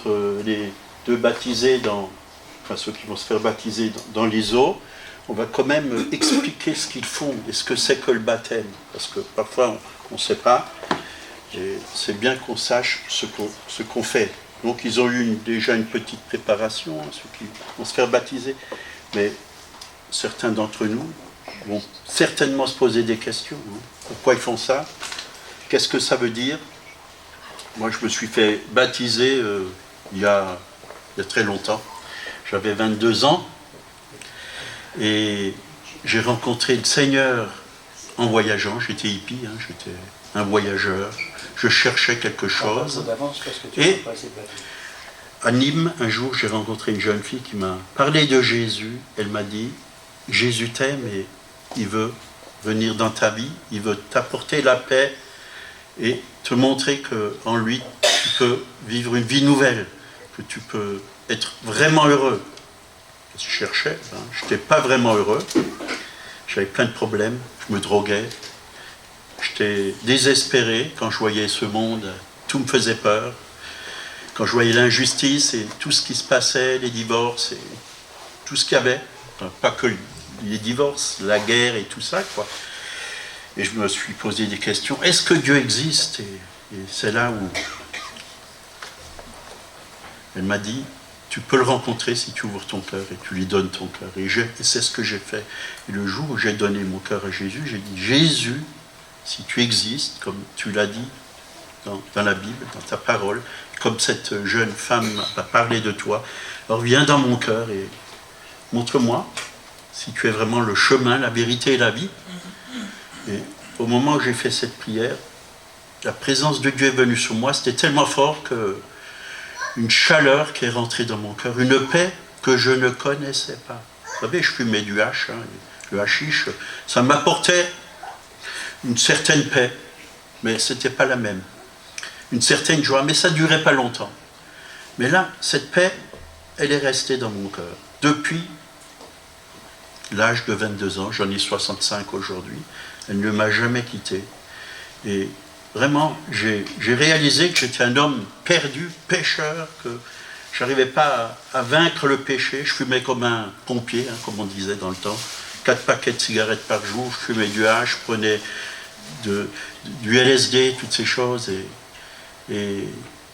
entre les deux baptisés, enfin ceux qui vont se faire baptiser dans les eaux, on va quand même expliquer ce qu'ils font et ce que c'est que le baptême. Parce que parfois on ne sait pas, et c'est bien qu'on sache ce qu'on fait. Donc ils ont eu déjà une petite préparation, hein, ceux qui vont se faire baptiser. Mais certains d'entre nous vont certainement se poser des questions. Hein. Pourquoi ils font ça? Qu'est-ce que ça veut dire? Moi, je me suis fait baptiser il y a très longtemps. J'avais 22 ans et j'ai rencontré le Seigneur en voyageant. J'étais hippie, hein, j'étais un voyageur. Je cherchais quelque chose. Et à Nîmes, un jour, j'ai rencontré une jeune fille qui m'a parlé de Jésus. Elle m'a dit, Jésus t'aime et il veut venir dans ta vie, il veut t'apporter la paix et te montrer qu'en lui, tu peux vivre une vie nouvelle, que tu peux être vraiment heureux. Je cherchais, hein, je n'étais pas vraiment heureux, j'avais plein de problèmes, je me droguais, j'étais désespéré quand je voyais ce monde, tout me faisait peur. Quand je voyais l'injustice et tout ce qui se passait, les divorces et tout ce qu'il y avait, enfin, pas que les divorces, la guerre et tout ça, quoi. Et je me suis posé des questions. Est-ce que Dieu existe? Et c'est là où elle m'a dit, tu peux le rencontrer si tu ouvres ton cœur et tu lui donnes ton cœur. Et c'est ce que j'ai fait. Et le jour où j'ai donné mon cœur à Jésus, j'ai dit, Jésus, si tu existes, comme tu l'as dit dans la Bible, dans ta parole, comme cette jeune femme m'a parlé de toi, alors viens dans mon cœur et montre-moi si tu es vraiment le chemin, la vérité et la vie. Et au moment où j'ai fait cette prière, la présence de Dieu est venue sur moi, c'était tellement fort que une chaleur qui est rentrée dans mon cœur, une paix que je ne connaissais pas. Vous savez, je fumais du hache, hein, le hashish, ça m'apportait une certaine paix, mais ce n'était pas la même. Une certaine joie, mais ça ne durait pas longtemps. Mais là, cette paix, elle est restée dans mon cœur. Depuis l'âge de 22 ans, j'en ai 65 aujourd'hui, elle ne m'a jamais quitté. Et vraiment, j'ai réalisé que j'étais un homme perdu, pécheur, que je n'arrivais pas à vaincre le péché. Je fumais comme un pompier, hein, comme on disait dans le temps. 4 paquets de cigarettes par jour, je fumais du hache, je prenais du LSD, toutes ces choses. Et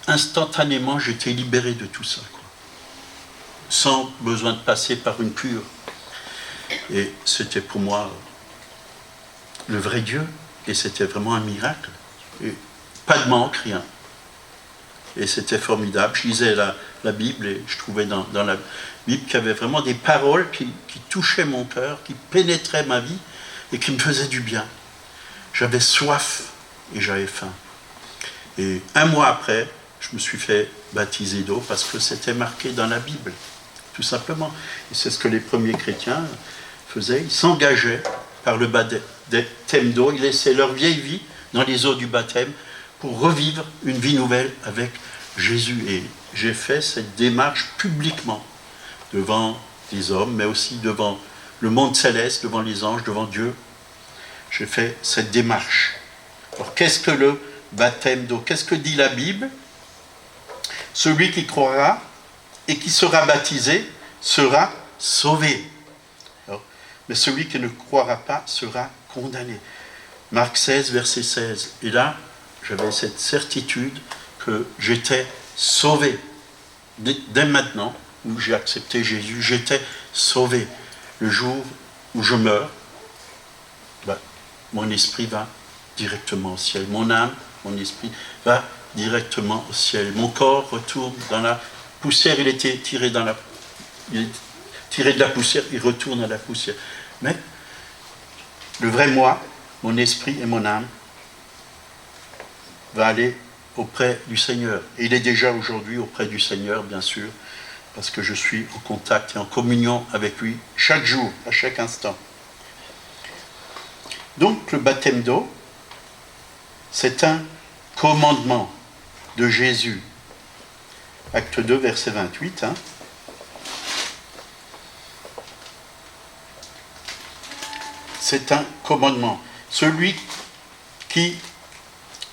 instantanément, j'étais libéré de tout ça, quoi. Sans besoin de passer par une cure. Et c'était pour moi le vrai Dieu. Et c'était vraiment un miracle. Et pas de manque, rien. Et c'était formidable. Je lisais la Bible et je trouvais dans la Bible qu'il y avait vraiment des paroles qui touchaient mon cœur, qui pénétraient ma vie et qui me faisaient du bien. J'avais soif et j'avais faim. Et un mois après, je me suis fait baptiser d'eau parce que c'était marqué dans la Bible, tout simplement. Et c'est ce que les premiers chrétiens faisaient. Ils s'engageaient par le baptême d'eau, ils laissaient leur vieille vie dans les eaux du baptême pour revivre une vie nouvelle avec Jésus. Et j'ai fait cette démarche publiquement devant les hommes, mais aussi devant le monde céleste, devant les anges, devant Dieu. J'ai fait cette démarche. Alors qu'est-ce que le baptême d'eau? Qu'est-ce que dit la Bible? Celui qui croira et qui sera baptisé sera sauvé. Alors, mais celui qui ne croira pas sera condamné. Marc 16, verset 16. Et là, j'avais cette certitude que j'étais sauvé. Dès maintenant, où j'ai accepté Jésus, j'étais sauvé. Le jour où je meurs, mon esprit va directement au ciel. Mon âme, mon esprit va directement au ciel. Mon corps retourne dans la poussière. Il était tiré de la poussière, il retourne à la poussière. Mais le vrai moi, mon esprit et mon âme, va aller auprès du Seigneur. Et il est déjà aujourd'hui auprès du Seigneur, bien sûr, parce que je suis en contact et en communion avec lui chaque jour, à chaque instant. Donc le baptême d'eau, c'est un commandement de Jésus. Acte 2, verset 28. Hein. C'est un commandement. Celui qui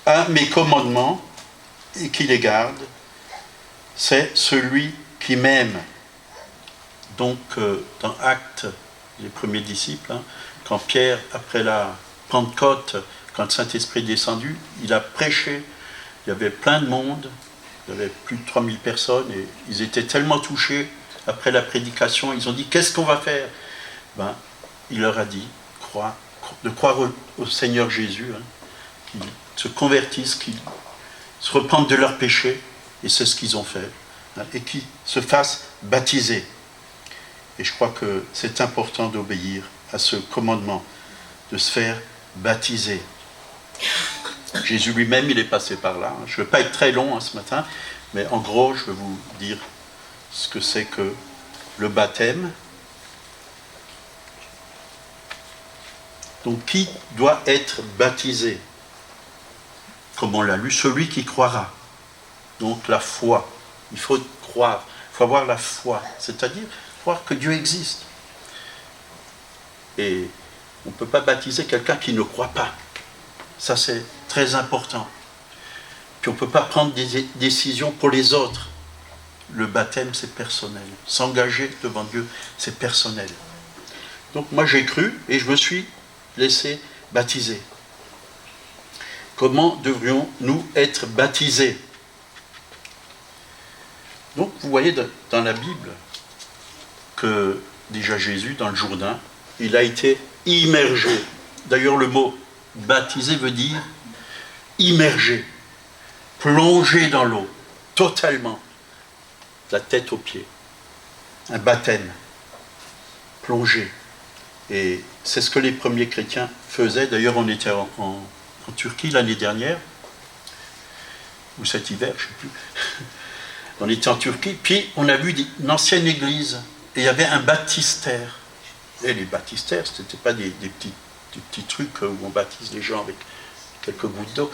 a mes commandements et qui les garde c'est celui qui m'aime. Donc, dans Actes, les premiers disciples, hein, quand Pierre, après la Pentecôte, quand le Saint-Esprit est descendu, il a prêché, il y avait plein de monde, il y avait plus de 3000 personnes, et ils étaient tellement touchés, après la prédication, ils ont dit, qu'est-ce qu'on va faire? Il leur a dit, de croire au Seigneur Jésus, hein, qu'ils se convertissent, qu'ils se repentent de leurs péchés, et c'est ce qu'ils ont fait, hein, et qu'ils se fassent baptiser. Et je crois que c'est important d'obéir à ce commandement, de se faire baptiser. Jésus lui-même, il est passé par là. Je ne vais pas être très long ce matin, mais en gros, je vais vous dire ce que c'est que le baptême. Donc, qui doit être baptisé? Comme on l'a lu, celui qui croira. Donc, la foi. Il faut croire. Il faut avoir la foi. C'est-à-dire croire que Dieu existe. Et on ne peut pas baptiser quelqu'un qui ne croit pas. Ça, c'est très important. Puis on ne peut pas prendre des décisions pour les autres. Le baptême, c'est personnel. S'engager devant Dieu, c'est personnel. Donc moi, j'ai cru et je me suis laissé baptiser. Comment devrions-nous être baptisés? Donc vous voyez dans la Bible que déjà Jésus, dans le Jourdain, il a été immergé. D'ailleurs, le mot baptisé veut dire immergé, plongé dans l'eau, totalement, de la tête aux pieds. Un baptême, plongé. Et c'est ce que les premiers chrétiens faisaient. D'ailleurs, on était en Turquie l'année dernière, ou cet hiver, je ne sais plus. On était en Turquie, puis on a vu une ancienne église, et il y avait un baptistère. Et les baptistères, ce n'étaient pas des petits trucs où on baptise les gens avec quelques gouttes d'eau.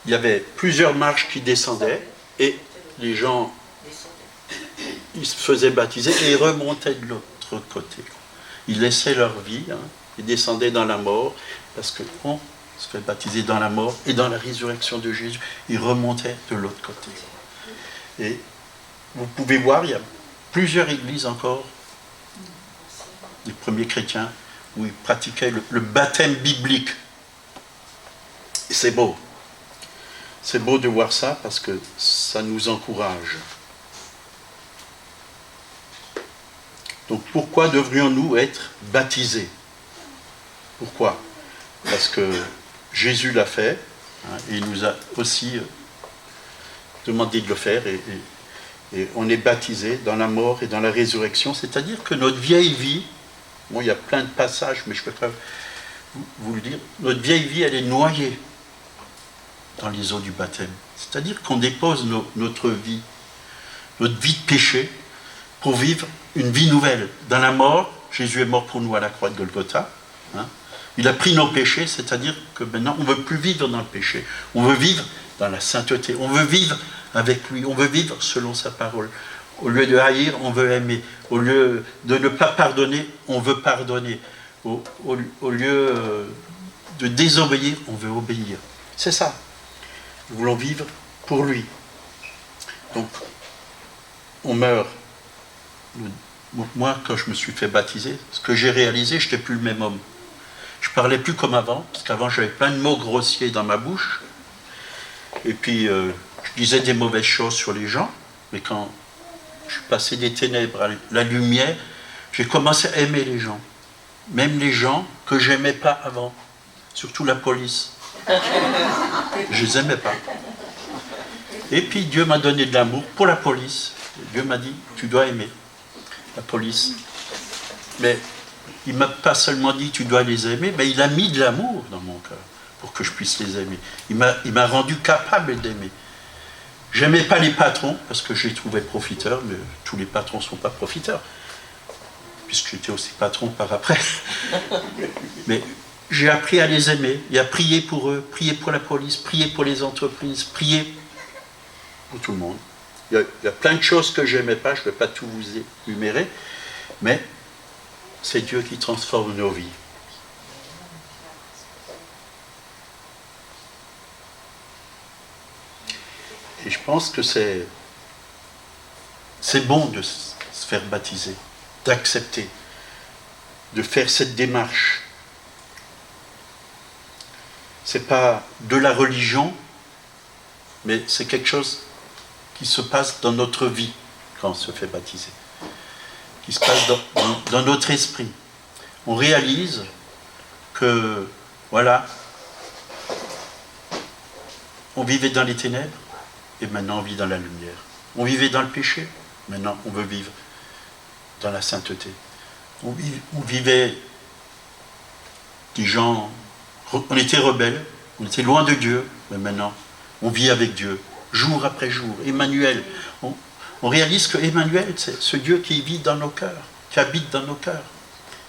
Il y avait plusieurs marches qui descendaient, et les gens, ils se faisaient baptiser, et ils remontaient de l'autre côté. Ils laissaient leur vie, hein, ils descendaient dans la mort, parce qu'on se fait baptiser dans la mort, et dans la résurrection de Jésus, ils remontaient de l'autre côté. Et vous pouvez voir, il y a plusieurs églises encore, des premiers chrétiens, où ils pratiquaient le baptême biblique. Et c'est beau. C'est beau de voir ça parce que ça nous encourage. Donc pourquoi devrions-nous être baptisés? Pourquoi? Parce que Jésus l'a fait, hein, et il nous a aussi demandé de le faire, et on est baptisé dans la mort et dans la résurrection, c'est-à-dire que notre vieille vie, bon, il y a plein de passages, mais je ne peux pas vous le dire, notre vieille vie, elle est noyée dans les eaux du baptême. C'est-à-dire qu'on dépose notre vie de péché, pour vivre une vie nouvelle. Dans la mort, Jésus est mort pour nous à la croix de Golgotha. Hein. Il a pris nos péchés, c'est-à-dire que maintenant, on ne veut plus vivre dans le péché. On veut vivre dans la sainteté. On veut vivre avec lui. On veut vivre selon sa parole. Au lieu de haïr, on veut aimer. Au lieu de ne pas pardonner, on veut pardonner. Au lieu de désobéir, on veut obéir. C'est ça. Nous voulons vivre pour lui. Donc, on meurt. Moi, quand je me suis fait baptiser, ce que j'ai réalisé, je n'étais plus le même homme. Je ne parlais plus comme avant, parce qu'avant j'avais plein de mots grossiers dans ma bouche. Et puis, je disais des mauvaises choses sur les gens. Mais quand je suis passé des ténèbres à la lumière, j'ai commencé à aimer les gens. Même les gens que je n'aimais pas avant. Surtout la police. Je ne les aimais pas. Et puis Dieu m'a donné de l'amour pour la police. Dieu m'a dit, tu dois aimer la police. Mais il ne m'a pas seulement dit, tu dois les aimer, mais il a mis de l'amour dans mon cœur pour que je puisse les aimer. Il m'a rendu capable d'aimer. J'aimais pas les patrons, parce que je les trouvais profiteurs, mais tous les patrons ne sont pas profiteurs, puisque j'étais aussi patron par après. Mais j'ai appris à les aimer, et à prier pour eux, prier pour la police, prier pour les entreprises, prier pour tout le monde. Il y a plein de choses que je n'aimais pas, je ne vais pas tout vous énumérer, mais c'est Dieu qui transforme nos vies. Et je pense que c'est c'est bon de se faire baptiser, d'accepter, de faire cette démarche. C'est pas de la religion, mais c'est quelque chose qui se passe dans notre vie quand on se fait baptiser, qui se passe dans notre esprit. On réalise que, voilà, on vivait dans les ténèbres, et maintenant on vit dans la lumière. On vivait dans le péché, maintenant on veut vivre dans la sainteté. On vivait des gens, on était rebelles, on était loin de Dieu, mais maintenant on vit avec Dieu, jour après jour. Emmanuel, on réalise que Emmanuel, c'est ce Dieu qui vit dans nos cœurs, qui habite dans nos cœurs,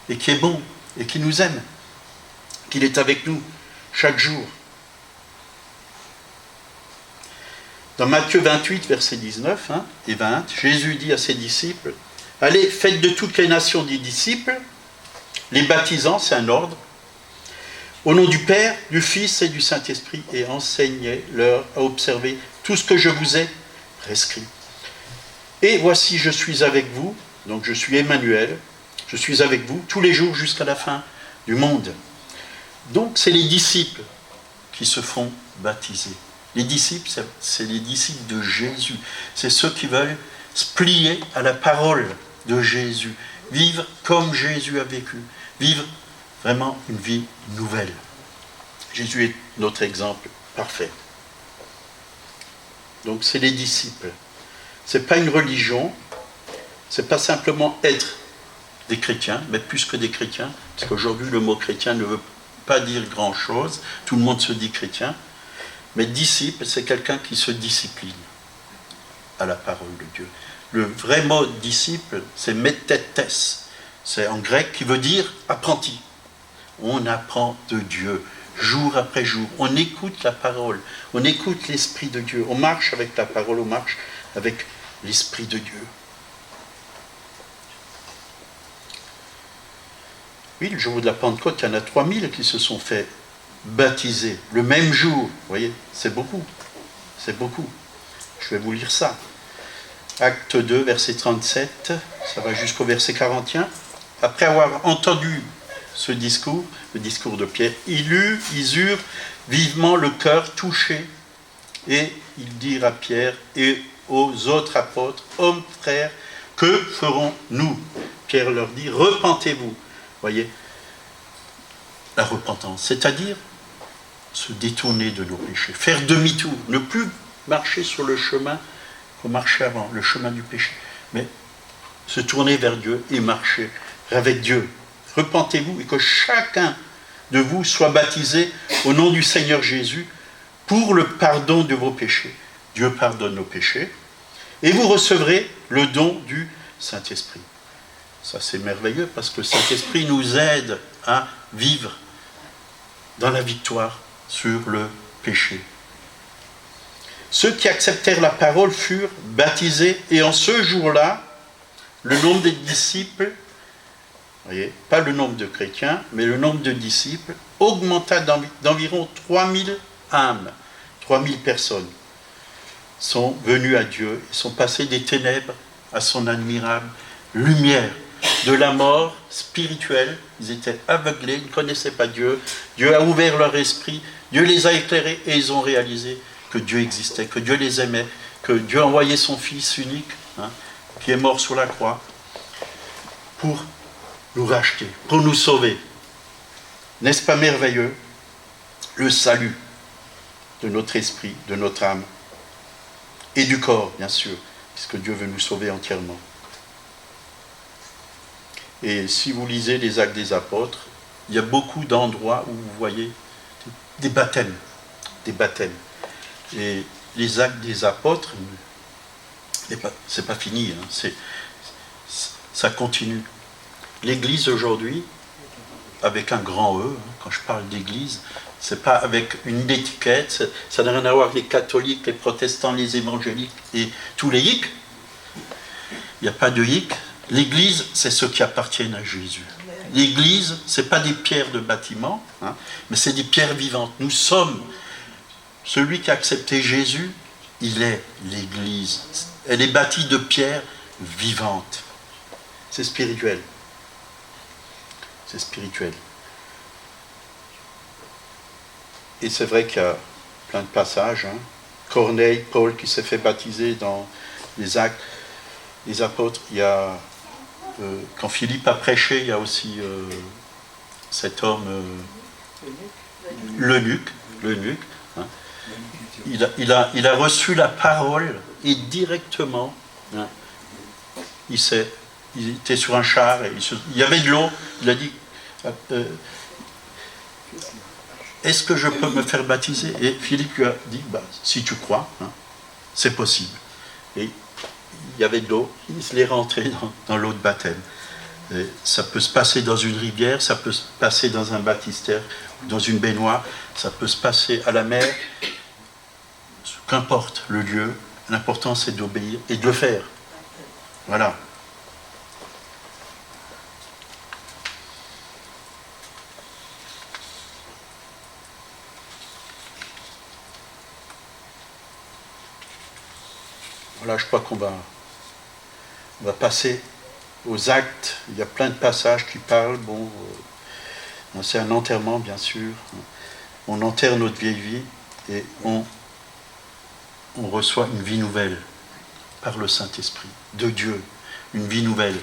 et qui est bon, et qui nous aime, qu'il est avec nous chaque jour. Dans Matthieu 28, versets 19 et 20, Jésus dit à ses disciples, « Allez, faites de toutes les nations des disciples, les baptisant, c'est un ordre, au nom du Père, du Fils et du Saint-Esprit, et enseignez-leur à observer tout ce que je vous ai prescrit. Et voici, je suis avec vous, donc je suis Emmanuel, je suis avec vous tous les jours jusqu'à la fin du monde. » Donc c'est les disciples qui se font baptiser. Les disciples, c'est les disciples de Jésus. C'est ceux qui veulent se plier à la parole de Jésus. Vivre comme Jésus a vécu. Vivre vraiment une vie nouvelle. Jésus est notre exemple parfait. Donc c'est les disciples. Ce n'est pas une religion. Ce n'est pas simplement être des chrétiens, mais plus que des chrétiens. Parce qu'aujourd'hui, le mot chrétien ne veut pas dire grand-chose. Tout le monde se dit chrétien. Mais disciple, c'est quelqu'un qui se discipline à la parole de Dieu. Le vrai mot disciple, c'est metetes. C'est en grec qui veut dire apprenti. On apprend de Dieu, jour après jour. On écoute la parole, on écoute l'Esprit de Dieu. On marche avec la parole, on marche avec l'Esprit de Dieu. Oui, le jour de la Pentecôte, il y en a 3000 qui se sont fait baptisés le même jour. Vous voyez, c'est beaucoup. C'est beaucoup. Je vais vous lire ça. Acte 2, verset 37, ça va jusqu'au verset 41. Après avoir entendu ce discours, le discours de Pierre, ils eurent vivement le cœur touché, et ils dirent à Pierre et aux autres apôtres, « Hommes, frères, que ferons-nous » Pierre leur dit, « Repentez-vous. » Voyez, la repentance, c'est-à-dire se détourner de nos péchés, faire demi-tour, ne plus marcher sur le chemin qu'on marchait avant, le chemin du péché, mais se tourner vers Dieu et marcher avec Dieu. Repentez-vous et que chacun de vous soit baptisé au nom du Seigneur Jésus pour le pardon de vos péchés. Dieu pardonne nos péchés et vous recevrez le don du Saint-Esprit. Ça c'est merveilleux parce que le Saint-Esprit nous aide à vivre dans la victoire sur le péché. Ceux qui acceptèrent la parole furent baptisés et en ce jour-là, le nombre des disciples, voyez, pas le nombre de chrétiens, mais le nombre de disciples augmenta d'environ 3000 âmes, 3000 personnes sont venues à Dieu et sont passées des ténèbres à son admirable lumière. De la mort spirituelle, ils étaient aveuglés, ils ne connaissaient pas Dieu. Dieu a ouvert leur esprit, Dieu les a éclairés et ils ont réalisé que Dieu existait, que Dieu les aimait, que Dieu a envoyé son Fils unique, qui est mort sur la croix, pour nous racheter, pour nous sauver. N'est-ce pas merveilleux? Le salut de notre esprit, de notre âme, et du corps, bien sûr, puisque Dieu veut nous sauver entièrement. Et si vous lisez les Actes des Apôtres, il y a beaucoup d'endroits où vous voyez des baptêmes. Des baptêmes. Et les Actes des Apôtres, c'est pas fini, ça continue. L'Église aujourd'hui, avec un grand E, quand je parle d'Église, c'est pas avec une étiquette, ça n'a rien à voir avec les catholiques, les protestants, les évangéliques et tous les hic. Il n'y a pas de hic. L'Église, c'est ceux qui appartiennent à Jésus. L'Église, ce n'est pas des pierres de bâtiment, mais c'est des pierres vivantes. Nous sommes, celui qui a accepté Jésus, il est l'Église. Elle est bâtie de pierres vivante. C'est spirituel. C'est spirituel. Et c'est vrai qu'il y a plein de passages. Corneille, Paul qui s'est fait baptiser dans les Actes des Apôtres. Il y a, quand Philippe a prêché, il y a aussi cet homme, l'eunuque. Hein. Il a reçu la parole et directement, hein, il était sur un char, et il y avait de l'eau, il a dit est-ce que je peux me faire baptiser? Et Philippe lui a dit, si tu crois, hein, c'est possible. Et il y avait de l'eau, il se l'est rentré dans l'eau de baptême. Et ça peut se passer dans une rivière, ça peut se passer dans un baptistère, dans une baignoire, ça peut se passer à la mer. Qu'importe le lieu, l'important c'est d'obéir et de le faire. Voilà. Voilà, je crois qu'on va passer aux actes. Il y a plein de passages qui parlent. Bon, c'est un enterrement, bien sûr. On enterre notre vieille vie et on reçoit une vie nouvelle par le Saint-Esprit de Dieu. Une vie nouvelle.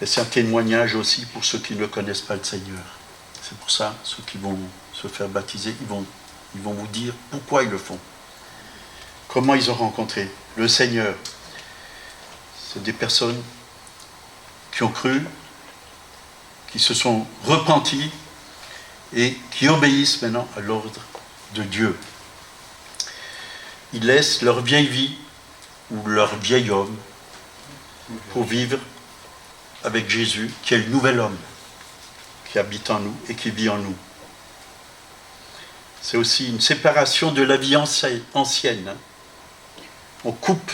Et c'est un témoignage aussi pour ceux qui ne connaissent pas le Seigneur. C'est pour ça, ceux qui vont se faire baptiser, ils vont vous dire pourquoi ils le font. Comment ils ont rencontré le Seigneur. C'est des personnes qui ont cru, qui se sont repentis et qui obéissent maintenant à l'ordre de Dieu. Ils laissent leur vieille vie ou leur vieil homme pour vivre avec Jésus, qui est le nouvel homme qui habite en nous et qui vit en nous. C'est aussi une séparation de la vie ancienne. On coupe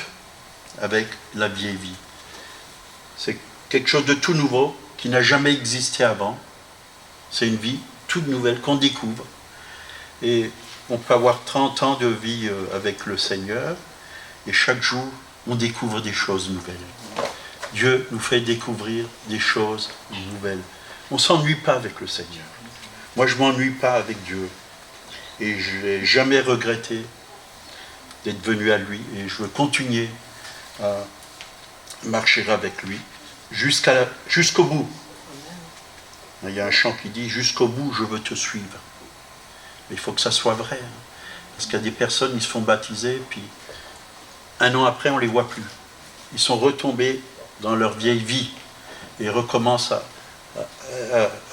avec la vieille vie. C'est quelque chose de tout nouveau qui n'a jamais existé avant. C'est une vie toute nouvelle qu'on découvre. Et on peut avoir 30 ans de vie avec le Seigneur et chaque jour, on découvre des choses nouvelles. Dieu nous fait découvrir des choses nouvelles. On ne s'ennuie pas avec le Seigneur. Moi, je ne m'ennuie pas avec Dieu. Et je n'ai jamais regretté d'être venu à lui. Et je veux continuer à marcher avec lui jusqu'au bout. Il y a un chant qui dit « Jusqu'au bout, je veux te suivre ». Mais il faut que ça soit vrai. Parce qu'il y a des personnes, ils se font baptiser, puis un an après, on ne les voit plus. Ils sont retombés dans leur vieille vie et recommencent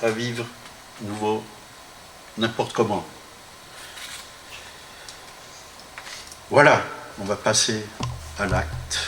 à vivre nouveau, n'importe comment. Voilà, on va passer à l'acte.